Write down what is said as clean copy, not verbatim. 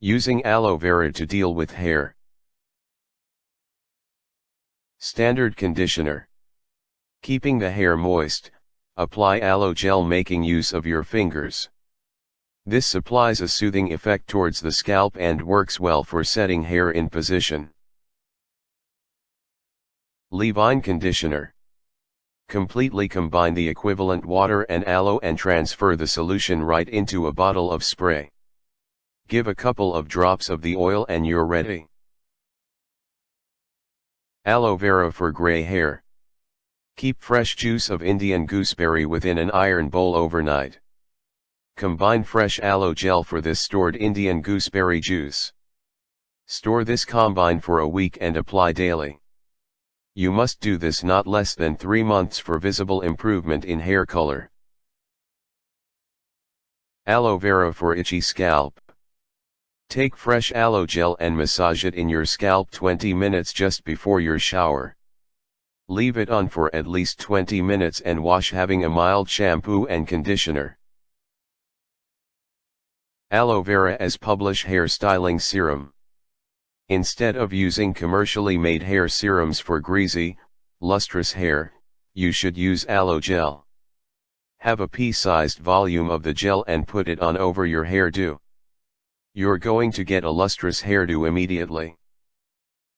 Using aloe vera to deal with hair. Standard conditioner. Keeping the hair moist, apply aloe gel making use of your fingers. This supplies a soothing effect towards the scalp and works well for setting hair in position. Leavein Conditioner. Completely combine the equivalent water and aloe and transfer the solution right into a bottle of spray. Give a couple of drops of the oil and you're ready. Aloe vera for gray hair. Keep fresh juice of Indian gooseberry within an iron bowl overnight. Combine fresh aloe gel for this stored Indian gooseberry juice. Store this combine for a week and apply daily. You must do this not less than 3 months for visible improvement in hair color. Aloe vera for itchy scalp. Take fresh aloe gel and massage it in your scalp 20 minutes just before your shower. Leave it on for at least 20 minutes and wash having a mild shampoo and conditioner. Aloe vera as Publish Hair Styling Serum. Instead of using commercially made hair serums for greasy, lustrous hair, you should use aloe gel. Have a pea-sized volume of the gel and put it on over your hairdo. You're going to get a lustrous hairdo immediately.